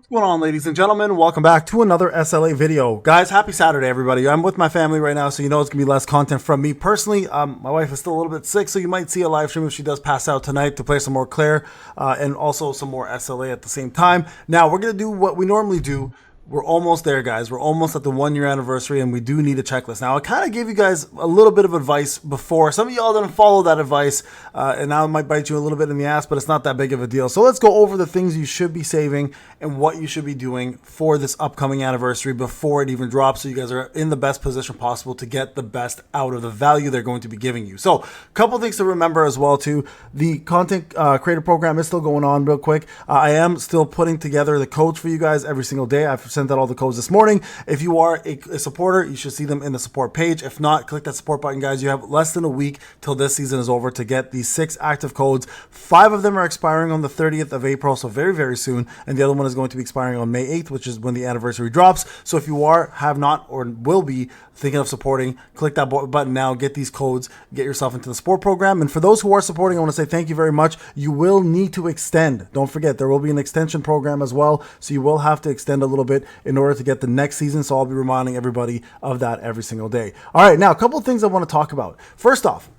What's going on, ladies and gentlemen? Welcome back to another SLA video. Guys, happy Saturday, everybody. I'm with my family right now, so you know it's going to be less content from me. Personally, my wife is still a little bit sick, so you might see a live stream if she does pass out tonight to play some more Claire and also some more SLA at the same time. Now, we're going to do what we normally do. We're almost there, guys. We're almost at the 1 year anniversary, and we do need a checklist. Now, I kind of gave you guys a little bit of advice before. Some of y'all didn't follow that advice, and now it might bite you a little bit in the ass, but it's not that big of a deal. So let's go over the things you should be saving and what you should be doing for this upcoming anniversary before it even drops, so you guys are in the best position possible to get the best out of the value they're going to be giving you. So a couple things to remember as well, too. The content creator program is still going on real quick. I am still putting together the codes for you guys every single day. I've sent out all the codes this morning. If you are a supporter, you should see them in the support page. If not, click that support button, guys. You have less than a week till this season is over to get these 6 active codes. 5 of them are expiring on the 30th of April, so very, very soon. And the other one is going to be expiring on May 8th, which is when the anniversary drops. So if you have not, or will be thinking of supporting, click that button now, get these codes, get yourself into the support program. And for those who are supporting, I want to say thank you very much. You will need to extend. Don't forget, there will be an extension program as well. So you will have to extend a little bit in order to get the next season. So I'll be reminding everybody of that every single day. All right, now a couple of things I want to talk about. First off,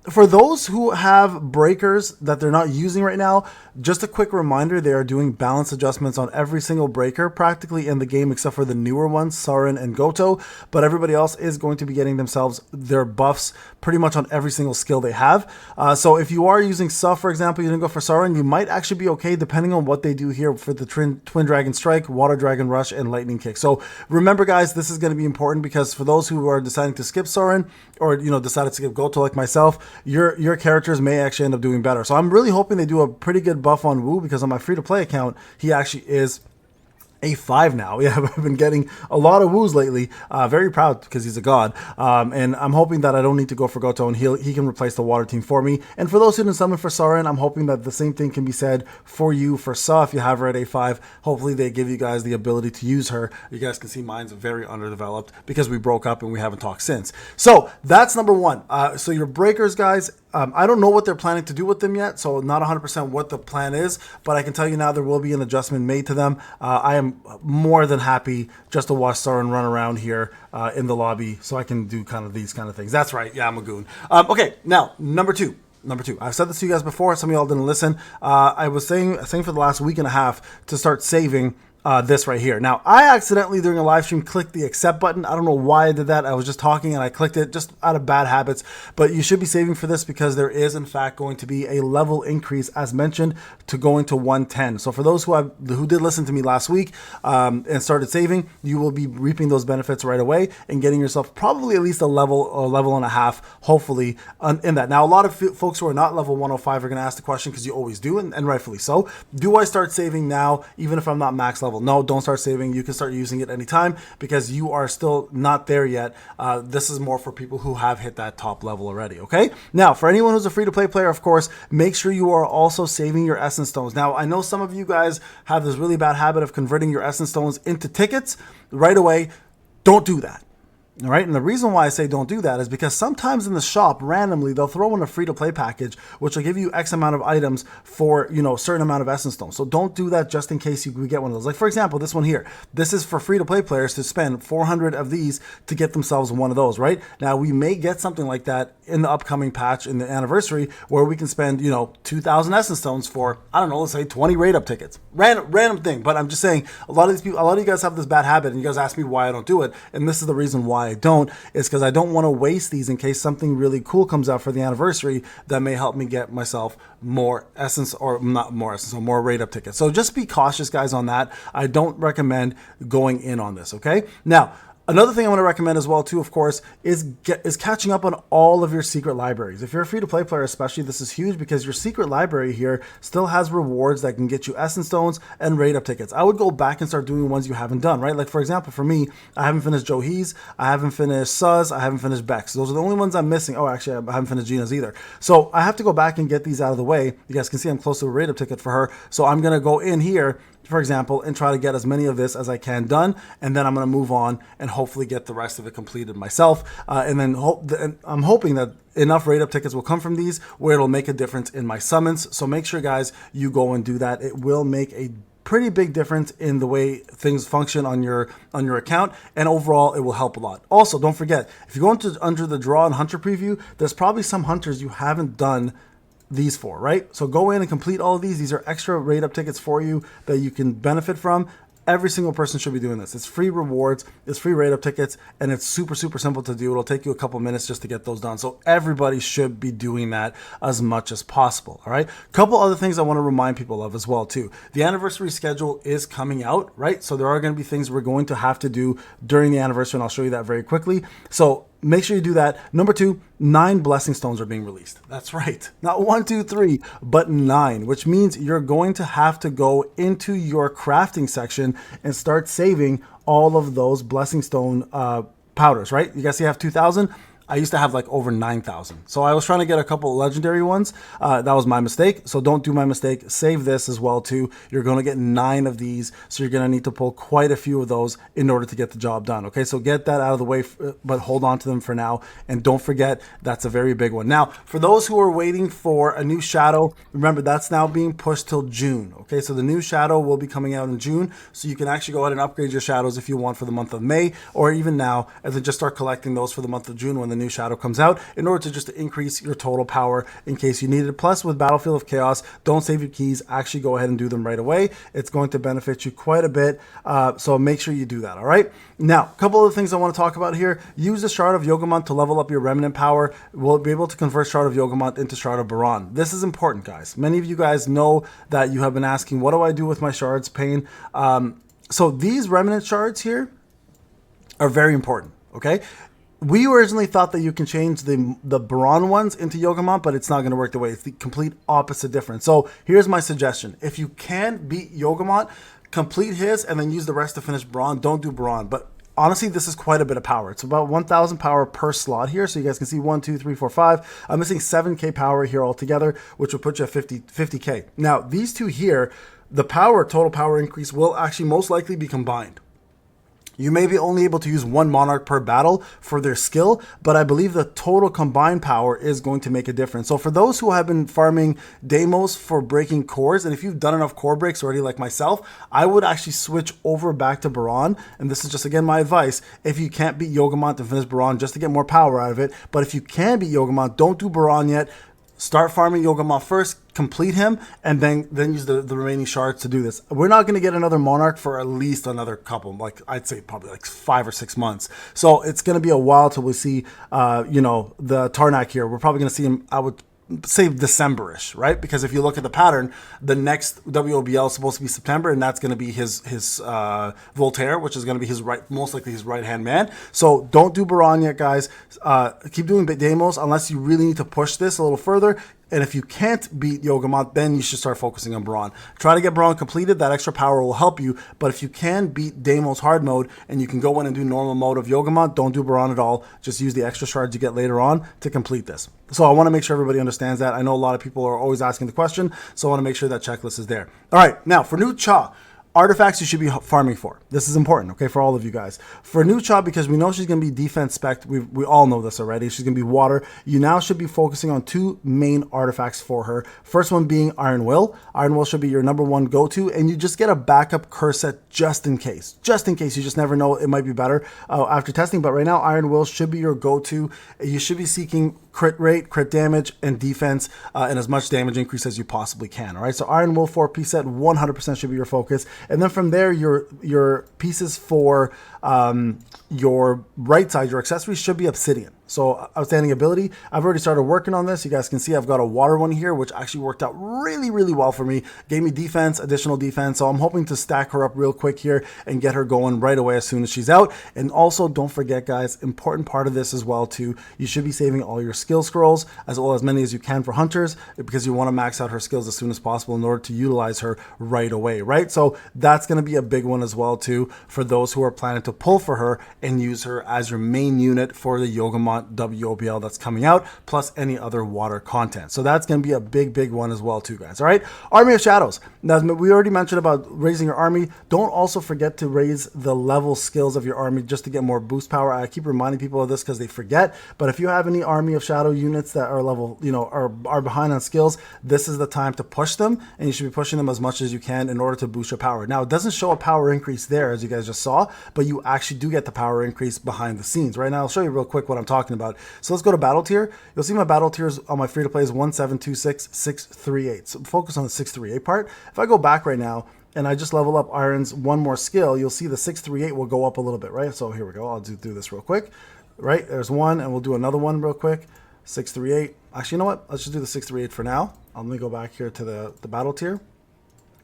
for those who have breakers that they're not using right now, just a quick reminder, they are doing balance adjustments on every single breaker practically in the game except for the newer ones, Sarin and Goto, but everybody else is going to be getting themselves their buffs pretty much on every single skill they have. So if you are using Suff, for example, you didn't go for Sarin, you might actually be okay depending on what they do here for the Twin Dragon Strike, Water Dragon Rush, and Lightning Kick. So remember, guys, this is going to be important because for those who are deciding to skip Sarin or decided to skip Goto like myself, your characters may actually end up doing better. So I'm really hoping they do a pretty good buff on Wu, because on my free-to-play account, he actually is A5 now. Yeah, I've been getting a lot of woos lately. Very proud because he's a god. And I'm hoping that I don't need to go for Goto and he can replace the water team for me. And for those who didn't summon for Sarin, I'm hoping that the same thing can be said for you for Sa if you have her at A5. Hopefully they give you guys the ability to use her. You guys can see mine's very underdeveloped because we broke up and we haven't talked since. So that's number one. So your breakers, guys, I don't know what they're planning to do with them yet, so not 100% what the plan is, but I can tell you now there will be an adjustment made to them. I am more than happy just to watch Sarin run around here in the lobby so I can do kind of these kind of things. That's right. Yeah, I'm a goon. Okay, now, number two. I've said this to you guys before. Some of y'all didn't listen. I was saying for the last week and a half to start saving this right here. Now, I accidentally during a live stream clicked the accept button. I don't know why I did that. I was just talking and I clicked it just out of bad habits. But you should be saving for this because there is in fact going to be a level increase as mentioned to going to 110. So for those who did listen to me last week and started saving, you will be reaping those benefits right away and getting yourself probably at least a level and a half, hopefully, in that. Now, a lot of folks who are not level 105 are going to ask the question, because you always do, and rightfully so. Do I start saving now even if I'm not max level? No, don't start saving. You can start using it anytime because you are still not there yet. This is more for people who have hit that top level already, okay? Now, for anyone who's a free-to-play player, of course, make sure you are also saving your Essence Stones. Now, I know some of you guys have this really bad habit of converting your Essence Stones into tickets right away. Don't do that. All right, and the reason why I say don't do that is because sometimes in the shop, randomly, they'll throw in a free-to-play package, which will give you X amount of items for, a certain amount of Essence Stones. So don't do that just in case you get one of those. Like, for example, this one here. This is for free-to-play players to spend 400 of these to get themselves one of those, right? Now, we may get something like that in the upcoming patch, in the anniversary, where we can spend, 2,000 Essence Stones for, I don't know, let's say 20 raid-up tickets. Random thing, but I'm just saying, a lot of you guys have this bad habit, and you guys ask me why I don't do it, and this is the reason why I don't, is because I don't want to waste these in case something really cool comes out for the anniversary that may help me get myself more essence, or not more essence, or more rate up tickets. So just be cautious, guys, on that. I don't recommend going in on this, okay? Now, another thing I want to recommend as well, too, of course, is catching up on all of your secret libraries. If you're a free-to-play player especially, this is huge because your secret library here still has rewards that can get you Essence Stones and raid-up tickets. I would go back and start doing ones you haven't done, right? Like, for example, for me, I haven't finished Johees, I haven't finished Suz, I haven't finished Bex. Those are the only ones I'm missing. Oh, actually, I haven't finished Gina's either. So I have to go back and get these out of the way. You guys can see I'm close to a raid-up ticket for her. So I'm going to go in here, for example, and try to get as many of this as I can done, and then I'm going to move on and hopefully get the rest of it completed myself. And then I'm hoping that enough rate up tickets will come from these where it'll make a difference in my summons. So make sure, guys, you go and do that. It will make a pretty big difference in the way things function on your account, and overall it will help a lot. Also, don't forget, if you go into under the draw and hunter preview, there's probably some hunters you haven't done these for, right? So go in and complete all of these. These are extra rate up tickets for you that you can benefit from. Every single person should be doing this. It's free rewards, it's free rate up tickets, and it's super, super simple to do. It'll take you a couple minutes just to get those done. So everybody should be doing that as much as possible, all right? Couple other things I want to remind people of as well too. The anniversary schedule is coming out, right? So there are going to be things we're going to have to do during the anniversary, and I'll show you that very quickly. So make sure you do that. Number 2, 9 blessing stones are being released. That's right. Not 1, 2, 3, but 9, which means you're going to have to go into your crafting section and start saving all of those blessing stone powders, right? You guys see I have 2,000. I used to have like over 9,000. So I was trying to get a couple legendary ones. That was my mistake. So don't do my mistake. Save this as well too. You're going to get 9 of these. So you're going to need to pull quite a few of those in order to get the job done. Okay, so get that out of the way, but hold on to them for now. And don't forget, that's a very big one. Now, for those who are waiting for a new shadow, remember that's now being pushed till June. Okay, so the new shadow will be coming out in June. So you can actually go ahead and upgrade your shadows if you want for the month of May, or even now, and then just start collecting those for the month of June when the new shadow comes out, in order to just increase your total power in case you need it. Plus, with Battlefield of Chaos, don't save your keys. Actually go ahead and do them right away. It's going to benefit you quite a bit. So make sure you do that. All right. Now, a couple of things I want to talk about here. Use the Shard of Yogamont to level up your remnant power. We'll be able to convert Shard of Yogamont into Shard of Baron. This is important, guys. Many of you guys know that you have been asking, what do I do with my shards, Payne? So these remnant shards here are very important. Okay. We originally thought that you can change the Baron ones into Yogamont, but it's not going to work the way. It's the complete opposite difference. So here's my suggestion. If you can beat Yogamont, complete his and then use the rest to finish Baron. Don't do Baron. But honestly, this is quite a bit of power. It's about 1,000 power per slot here. So you guys can see 1, 2, 3, 4, 5. I'm missing 7K power here altogether, which will put you at 50K. Now, these two here, the total power increase will actually most likely be combined. You may be only able to use 1 Monarch per battle for their skill, but I believe the total combined power is going to make a difference. So for those who have been farming Deimos for breaking cores, and if you've done enough core breaks already like myself, I would actually switch over back to Baron. And this is just, again, my advice. If you can't beat Yogamont, then finish Baron just to get more power out of it. But if you can beat Yogamont, don't do Baron yet. Start farming Yogamont first, complete him, and then use the remaining shards to do this. We're not going to get another Monarch for at least another couple, like I'd say probably like 5 or 6 months. So it's going to be a while till we see, the Tarnak here. We're probably going to see him, I would say, December-ish, right? Because if you look at the pattern, the next WOBL is supposed to be September, and that's going to be his Voltaire, which is going to be his most likely his right-hand man. So don't do Baron yet, guys. Keep doing Deimos unless you really need to push this a little further. And if you can't beat Yogamont, then you should start focusing on Baron. Try to get Baron completed. That extra power will help you. But if you can beat Deimos hard mode and you can go in and do normal mode of Yogamont, don't do Baron at all. Just use the extra shards you get later on to complete this. So I want to make sure everybody understands that. I know a lot of people are always asking the question, so I want to make sure that checklist is there. All right, now for new Cha. Artifacts you should be farming for. This is important, okay, for all of you guys. For new Cha, because we know she's going to be defense spec, we all know this already. She's going to be water. You now should be focusing on 2 main artifacts for her. First one being Iron Will. Iron Will should be your number 1 go-to, and you just get a backup curse set just in case. Just in case. You just never know. It might be better after testing, but right now Iron Will should be your go-to. You should be seeking crit rate, crit damage, and defense, and as much damage increase as you possibly can. All right, so Iron Will 4-piece set 100% should be your focus. And then from there, your pieces for your right side, your accessories should be Obsidian. So outstanding ability. I've already started working on this. You guys can see I've got a water one here, which actually worked out really, really well for me. Gave me defense, additional defense. So I'm hoping to stack her up real quick here and get her going right away as soon as she's out. And also don't forget, guys, important part of this as well too, you should be saving all your skill scrolls as well as many as you can for hunters, because you want to max out her skills as soon as possible in order to utilize her right away, right? So that's going to be a big one as well too for those who are planning to pull for her and use her as your main unit for the Yogamont WOBL that's coming out, plus any other water content. So that's going to be a big one as well too, guys. All right, Army of Shadows. Now, we already mentioned about raising your army. Don't also forget to raise the level skills of your army just to get more boost power. I keep reminding people of this because they forget. But if you have any army of shadow units that are level, are behind on skills, this is the time to push them, and you should be pushing them as much as you can in order to boost your power. Now, it doesn't show a power increase there, as you guys just saw, but you actually do get the power increase behind the scenes. Right now, I'll show you real quick what I'm talking about. So let's go to battle tier. You'll see my battle tiers on my free to play is 1726, 638. So focus on the 638 part. If I go back right now and I just level up Iron's one more skill, you'll see the 638 will go up a little bit, right? So here we go. I'll do this real quick. Right, there's one, and we'll do another one real quick. 638. Actually, you know what? Let's just do the 638 for now. Let me go back here to the battle tier.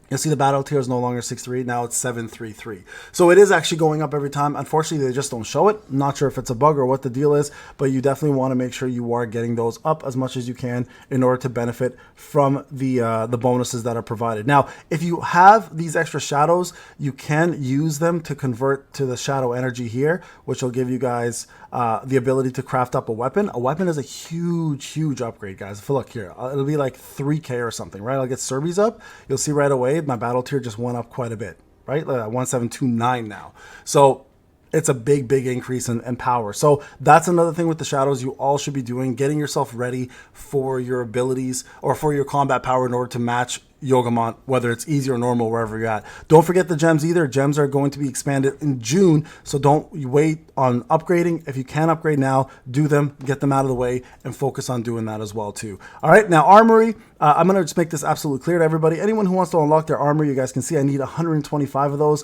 You'll see the battle tier is no longer 638, now it's 733. So it is actually going up every time. Unfortunately, they just don't show it. I'm not sure if it's a bug or what the deal is, but you definitely want to make sure you are getting those up as much as you can in order to benefit from the bonuses that are provided. Now, if you have these extra shadows, you can use them to convert to the shadow energy here, which will give you guys the ability to craft up a weapon. A weapon is a huge upgrade, guys. If you look here, it'll be like 3K or something, right? I'll get Serbies up. You'll see right away my battle tier just went up quite a bit, right? Like 1729 now. So it's a big increase in power. So that's another thing with the shadows you all should be doing, getting yourself ready for your abilities or for your combat power in order to match Yogamont, whether it's easy or normal, wherever you're at. Don't forget the gems either. Gems are going to be expanded in June, so don't wait on upgrading. If you can upgrade now, do them, get them out of the way, and focus on doing that as well too. All right, now Armory. I'm going to just make this absolutely clear to everybody. Anyone who wants to unlock their armor, you guys can see I need 125 of those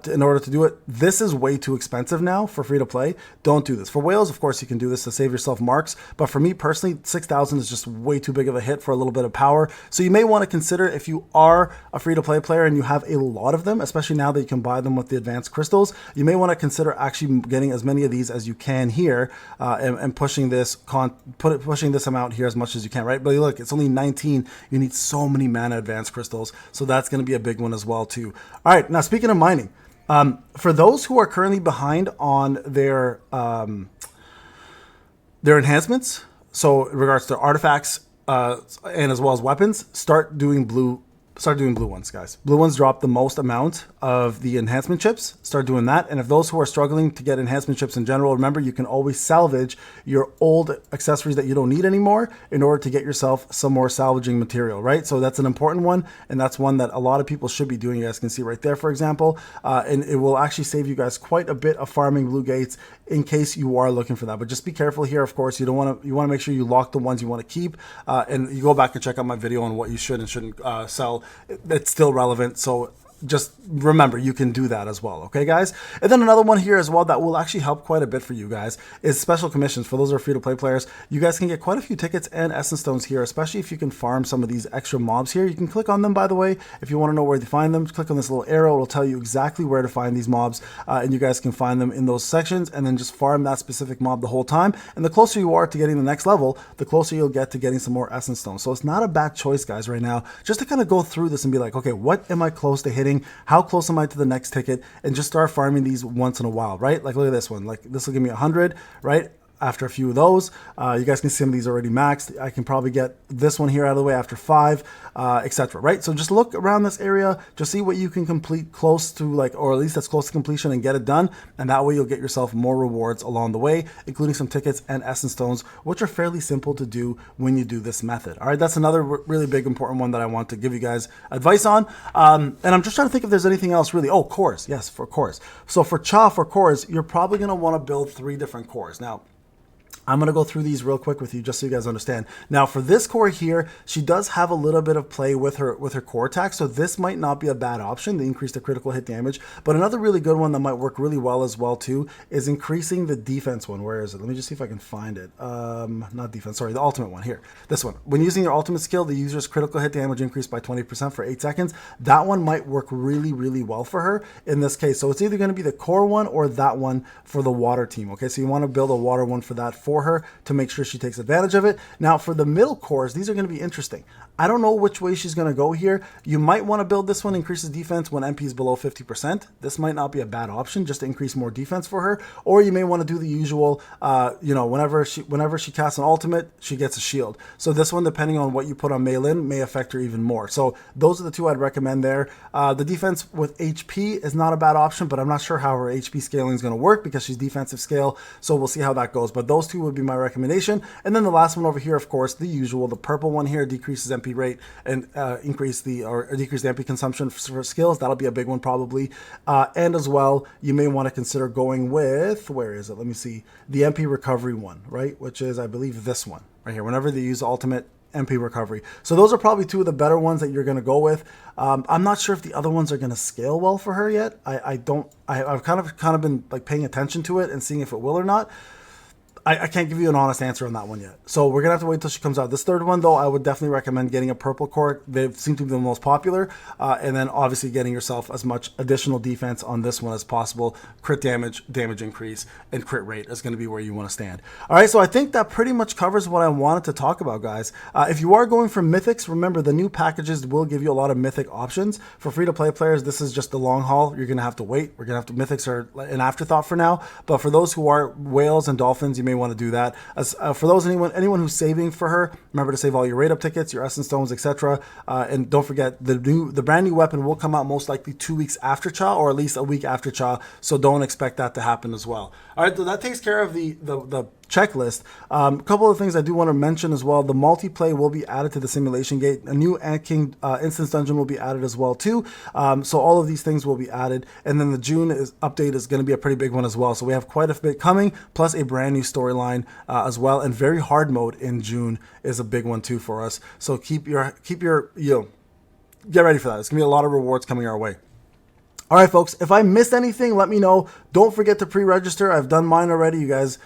in order to do it. This is way too expensive now for free to play. Don't do this. For whales, of course, you can do this to save yourself marks, but for me personally, 6,000 is just way too big of a hit for a little bit of power. So you may want to consider, if you are a free to play player and you have a lot of them, especially now that you can buy them with the advanced crystals, you may want to consider actually getting as many of these as you can here and pushing this pushing this amount here as much as you can, right? But look, it's only 19. You need so many mana advanced crystals, so that's going to be a big one as well too. All right, now speaking of mining, for those who are currently behind on their enhancements, so in regards to artifacts and as well as weapons, start doing blue ones, guys. Blue ones drop the most amount of the enhancement chips. Start doing that. And if those who are struggling to get enhancement chips in general, remember, you can always salvage your old accessories that you don't need anymore in order to get yourself some more salvaging material, right? So that's an important one, and that's one that a lot of people should be doing. You guys can see right there, for example, and it will actually save you guys quite a bit of farming blue gates in case you are looking for that. But just be careful here. Of course, you want to make sure you lock the ones you want to keep, and you go back and check out my video on what you should and shouldn't sell. It's still relevant, so just remember you can do that as well, okay guys? And then another one here as well that will actually help quite a bit for you guys is special commissions. For those who are free to play players, you guys can get quite a few tickets and essence stones here, especially if you can farm some of these extra mobs here. You can click on them, by the way, if you want to know where to find them. Click on this little arrow, it'll tell you exactly where to find these mobs, and you guys can find them in those sections and then just farm that specific mob the whole time. And the closer you are to getting the next level, the closer you'll get to getting some more essence stones. So it's not a bad choice, guys, right now, just to kind of go through this and be like, okay, what am I close to hitting? How close am I to the next ticket? And just start farming these once in a while, right? Like look at this one. Like this will give me 100, right? After a few of those, you guys can see some of these already maxed. I can probably get this one here out of the way after 5, etc. Right? So just look around this area, just see what you can complete close to, like, or at least that's close to completion, and get it done. And that way you'll get yourself more rewards along the way, including some tickets and essence stones, which are fairly simple to do when you do this method. All right, that's another really big important one that I want to give you guys advice on. And I'm just trying to think if there's anything else really. Oh, cores. Yes, for cores. So for cores, you're probably going to want to build 3 different cores. Now, I'm going to go through these real quick with you just so you guys understand. Now for this core here, she does have a little bit of play with her core attack, so this might not be a bad option to increase the critical hit damage. But another really good one that might work really well as well too is increasing the defense one. Where is it? Let me just see if I can find it. Not defense, sorry, the ultimate one here. This one. When using your ultimate skill, the user's critical hit damage increased by 20% for 8 seconds. That one might work really well for her in this case. So it's either going to be the core one or that one for the water team. Okay, so you want to build a water one for that for her to make sure she takes advantage of it. Now for the middle cores, these are going to be interesting. I don't know which way she's going to go here. You might want to build this one, increases defense when MP is below 50%. This might not be a bad option just to increase more defense for her. Or you may want to do the usual, whenever she casts an ultimate, she gets a shield. So this one, depending on what you put on Mei Lin, may affect her even more. So those are the two I'd recommend there. The defense with HP is not a bad option, but I'm not sure how her HP scaling is going to work because she's defensive scale. So we'll see how that goes. But those two would be my recommendation. And then the last one over here, of course, the usual, the purple one here decreases MP rate and decrease the MP consumption for skills. That'll be a big one probably. And as well, you may want to consider going with, where is it? Let me see, the MP recovery one, right? Which is, I believe, this one right here. Whenever they use ultimate MP recovery. So those are probably two of the better ones that you're going to go with. I'm not sure if the other ones are going to scale well for her yet. I've kind of been like paying attention to it and seeing if it will or not. I can't give you an honest answer on that one yet. So we're going to have to wait until she comes out. This third one, though, I would definitely recommend getting a purple court. They seem to be the most popular. And then obviously getting yourself as much additional defense on this one as possible. Crit damage, damage increase, and crit rate is going to be where you want to stand. All right, so I think that pretty much covers what I wanted to talk about, guys. If you are going for mythics, remember the new packages will give you a lot of mythic options. For free-to-play players, this is just the long haul. You're going to have to wait. Mythics are an afterthought for now. But for those who are whales and dolphins, you may want to do that. As for those anyone who's saving for her, remember to save all your rate up tickets, your essence stones, etc. And don't forget the brand new weapon will come out most likely 2 weeks after Cha, or at least a week after Cha. So don't expect that to happen as well. All right, so that takes care of the checklist. A couple of things I do want to mention as well. The multiplayer will be added to the simulation gate. A new Ant King instance dungeon will be added as well too. So all of these things will be added. And then the June update is going to be a pretty big one as well. So we have quite a bit coming, plus a brand new storyline as well. And very hard mode in June is a big one too for us. So keep your get ready for that. It's gonna be a lot of rewards coming our way. All right, folks, if I missed anything, let me know. Don't forget to pre-register. I've done mine already, you guys.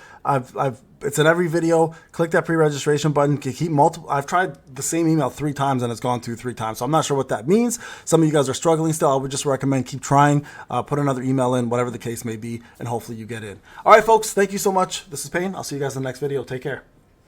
It's in every video. Click that pre-registration button. I've tried the same email 3 times and it's gone through 3 times. So I'm not sure what that means. Some of you guys are struggling still. I would just recommend keep trying. Put another email in, whatever the case may be, and hopefully you get in. All right, folks, thank you so much. This is Payne. I'll see you guys in the next video. Take care.